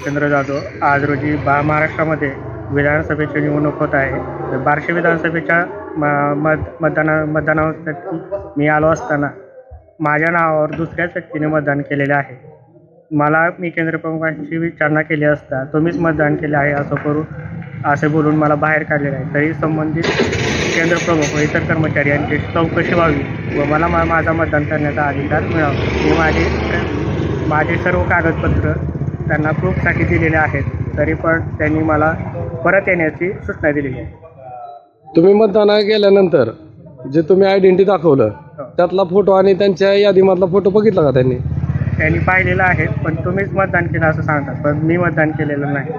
चंद्र जाधव आज रोजी महाराष्ट्रामध्ये विधानसभेची निवडणूक होत आहे. बार्शी विधानसभेच्या मतदानासाठी मी आलो असताना माझ्या नावावर दुसऱ्याच व्यक्तीने मतदान केलेले आहे. मी केंद्रप्रमुखांची विचारणा केली असता तुम्हीच मतदान केले आहे असे बोलून मला बाहेर काढलेले आहे. तरी संबंधित केंद्रप्रमुख व इतर कर्मचारी यांची चौकशी व्हावी व मला माझा मतदान करण्याचा अधिकार मिळावा. मी माझे सर्व कागदपत्र त्यांना प्रूफसाठी दिलेले आहेत, तरी पण त्यांनी मला परत येण्याची सूचना दिलेली आहे. तुम्ही मतदान केल्यानंतर जे तुम्ही आयडेंटिटी दाखवलं त्यातला फोटो आणि त्यांच्या यादीमधला फोटो बघितला का त्यांनी पाहिलेला आहे, पण तुम्हीच मतदान केलं असं सांगतात, पण मी मतदान केलेलं नाही.